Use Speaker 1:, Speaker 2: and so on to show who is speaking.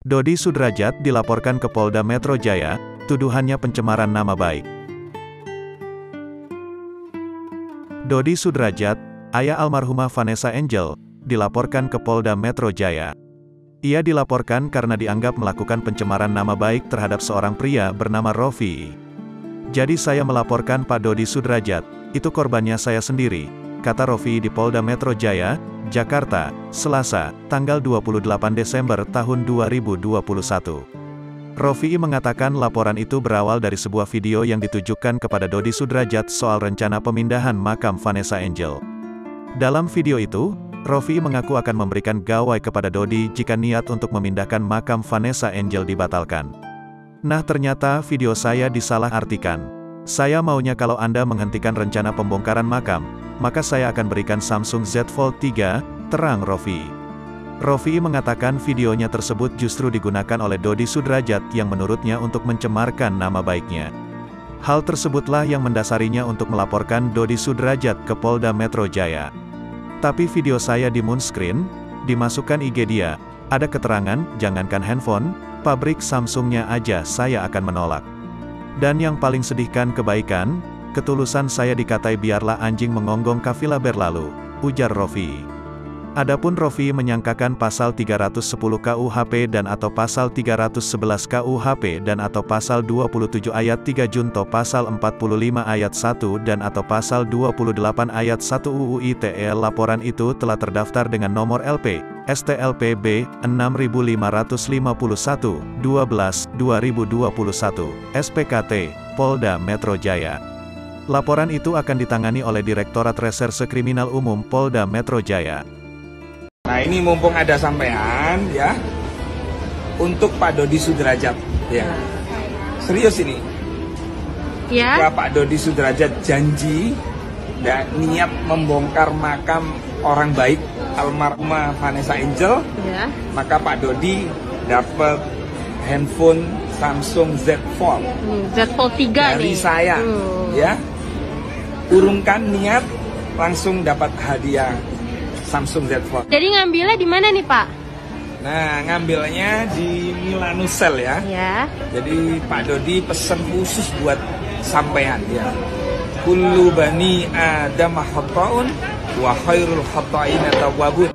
Speaker 1: Dodi Sudrajat dilaporkan ke Polda Metro Jaya, tuduhannya pencemaran nama baik. Dodi Sudrajat, ayah almarhumah Vanessa Angel, dilaporkan ke Polda Metro Jaya. Ia dilaporkan karena dianggap melakukan pencemaran nama baik terhadap seorang pria bernama Rofi. Jadi saya melaporkan Pak Dodi Sudrajat, itu korbannya saya sendiri, kata Rofi di Polda Metro Jaya, Jakarta, Selasa, tanggal 28 Desember tahun 2021. Rofi mengatakan laporan itu berawal dari sebuah video yang ditujukan kepada Dodi Sudrajat soal rencana pemindahan makam Vanessa Angel. Dalam video itu, Rofi mengaku akan memberikan gawai kepada Dodi jika niat untuk memindahkan makam Vanessa Angel dibatalkan. Nah ternyata video saya disalahartikan. Saya maunya kalau Anda menghentikan rencana pembongkaran makam, maka saya akan berikan Samsung Z Fold 3, terang Rofi. Rofi mengatakan videonya tersebut justru digunakan oleh Dodi Sudrajat yang menurutnya untuk mencemarkan nama baiknya. Hal tersebutlah yang mendasarinya untuk melaporkan Dodi Sudrajat ke Polda Metro Jaya. Tapi video saya di moonscreen, dimasukkan IG dia, ada keterangan, jangankan handphone, pabrik Samsungnya aja saya akan menolak. Dan yang paling sedihkan kebaikan, ketulusan saya dikatai biarlah anjing mengonggong kafilah berlalu, ujar Rofi. Adapun Rofi menyangkakan pasal 310 KUHP dan atau pasal 311 KUHP dan atau pasal 27 ayat 3 junto pasal 45 ayat 1 dan atau pasal 28 ayat 1 UU ITE. Laporan itu telah terdaftar dengan nomor LP STLPB 6551 12/2021 SPKT Polda Metro Jaya. Laporan itu akan ditangani oleh Direktorat Reserse Kriminal Umum Polda Metro Jaya.
Speaker 2: Nah ini mumpung ada sampean ya, untuk Pak Dodi Sudrajat ya, serius ini ya. Pak Dodi Sudrajat janji dan niat membongkar makam orang baik almarhumah Vanessa Angel ya. Maka Pak Dodi dapat handphone Samsung Z Fold
Speaker 3: Z Fold 3
Speaker 2: dari saya ya. Urungkan niat, langsung dapat hadiah Samsung Z Fold.
Speaker 3: Jadi ngambilnya di mana nih Pak?
Speaker 2: Nah, ngambilnya di Milanusel ya. Ya. Jadi Pak Dodi pesen khusus buat sampean ya. Kullu bani Adam khata'un wa khairul khata'ina tawwabun.